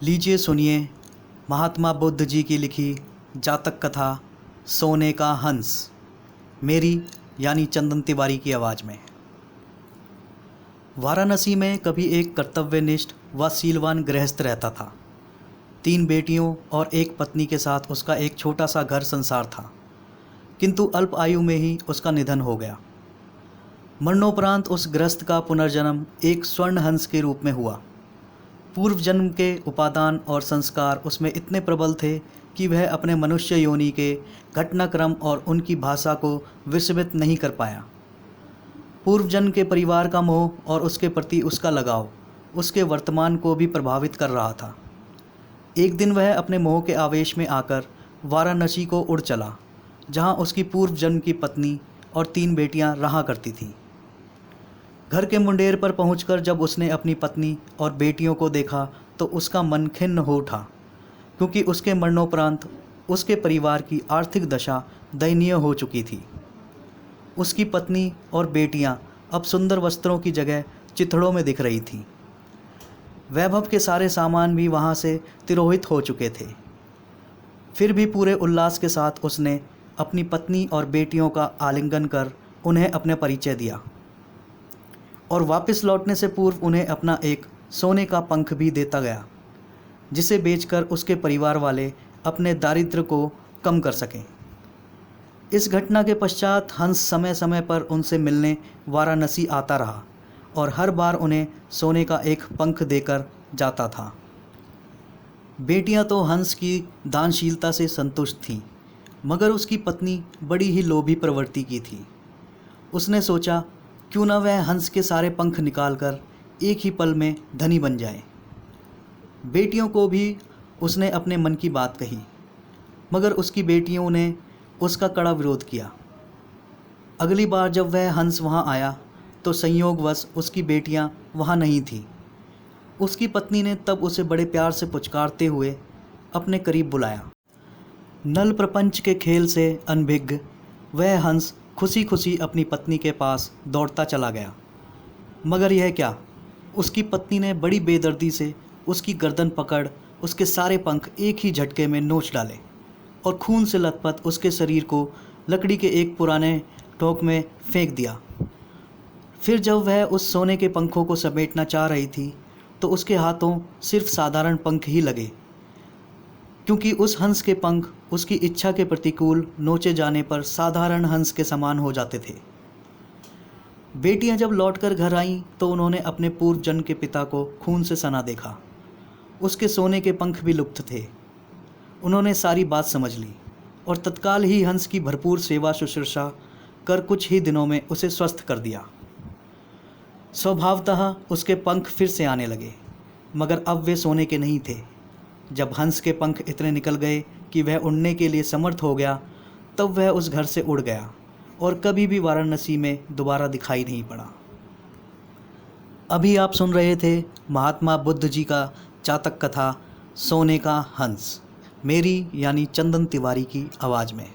लीजिए सुनिए महात्मा बुद्ध जी की लिखी जातक कथा सोने का हंस, मेरी यानी चंदन तिवारी की आवाज़ में। वाराणसी में कभी एक कर्तव्यनिष्ठ व शीलवान गृहस्थ रहता था। 3 बेटियों और एक पत्नी के साथ उसका एक छोटा सा घर संसार था, किंतु अल्प आयु में ही उसका निधन हो गया। मरणोपरांत उस गृहस्थ का पुनर्जन्म एक स्वर्ण हंस के रूप में हुआ। पूर्व जन्म के उपादान और संस्कार उसमें इतने प्रबल थे कि वह अपने मनुष्य योनि के घटनाक्रम और उनकी भाषा को विस्मृत नहीं कर पाया। पूर्व जन्म के परिवार का मोह और उसके प्रति उसका लगाव उसके वर्तमान को भी प्रभावित कर रहा था। एक दिन वह अपने मोह के आवेश में आकर वाराणसी को उड़ चला, जहाँ उसकी पूर्व जन्म की पत्नी और 3 बेटियां रहा करती थीं। घर के मुंडेर पर पहुंचकर जब उसने अपनी पत्नी और बेटियों को देखा तो उसका मन खिन्न हो उठा, क्योंकि उसके मरणोपरांत उसके परिवार की आर्थिक दशा दयनीय हो चुकी थी। उसकी पत्नी और बेटियां अब सुंदर वस्त्रों की जगह चिथड़ों में दिख रही थीं। वैभव के सारे सामान भी वहां से तिरोहित हो चुके थे। फिर भी पूरे उल्लास के साथ उसने अपनी पत्नी और बेटियों का आलिंगन कर उन्हें अपने परिचय दिया और वापस लौटने से पूर्व उन्हें अपना एक सोने का पंख भी देता गया, जिसे बेचकर उसके परिवार वाले अपने दारिद्र्य को कम कर सकें। इस घटना के पश्चात हंस समय समय पर उनसे मिलने वाराणसी आता रहा और हर बार उन्हें सोने का एक पंख देकर जाता था। बेटियां तो हंस की दानशीलता से संतुष्ट थीं, मगर उसकी पत्नी बड़ी ही लोभी प्रवृत्ति की थी। उसने सोचा, क्यों न वह हंस के सारे पंख निकालकर एक ही पल में धनी बन जाए। बेटियों को भी उसने अपने मन की बात कही, मगर उसकी बेटियों ने उसका कड़ा विरोध किया। अगली बार जब वह हंस वहां आया तो संयोगवश उसकी बेटियां वहां नहीं थीं। उसकी पत्नी ने तब उसे बड़े प्यार से पुचकारते हुए अपने करीब बुलाया। नल प्रपंच के खेल से अनभिज्ञ वह हंस खुशी खुशी अपनी पत्नी के पास दौड़ता चला गया, मगर यह क्या, उसकी पत्नी ने बड़ी बेदर्दी से उसकी गर्दन पकड़ उसके सारे पंख एक ही झटके में नोच डाले और खून से लथपथ उसके शरीर को लकड़ी के एक पुराने टोक में फेंक दिया। फिर जब वह उस सोने के पंखों को समेटना चाह रही थी तो उसके हाथों सिर्फ साधारण पंख ही लगे, क्योंकि उस हंस के पंख उसकी इच्छा के प्रतिकूल नोचे जाने पर साधारण हंस के समान हो जाते थे। बेटियां जब लौटकर घर आईं तो उन्होंने अपने पूर्व जन्म के पिता को खून से सना देखा। उसके सोने के पंख भी लुप्त थे। उन्होंने सारी बात समझ ली और तत्काल ही हंस की भरपूर सेवा शुश्रूषा कर कुछ ही दिनों में उसे स्वस्थ कर दिया। स्वभावतः उसके पंख फिर से आने लगे, मगर अब वे सोने के नहीं थे। जब हंस के पंख इतने निकल गए कि वह उड़ने के लिए समर्थ हो गया, तब वह उस घर से उड़ गया और कभी भी वाराणसी में दोबारा दिखाई नहीं पड़ा। अभी आप सुन रहे थे महात्मा बुद्ध जी का जातक कथा सोने का हंस, मेरी यानी चंदन तिवारी की आवाज़ में।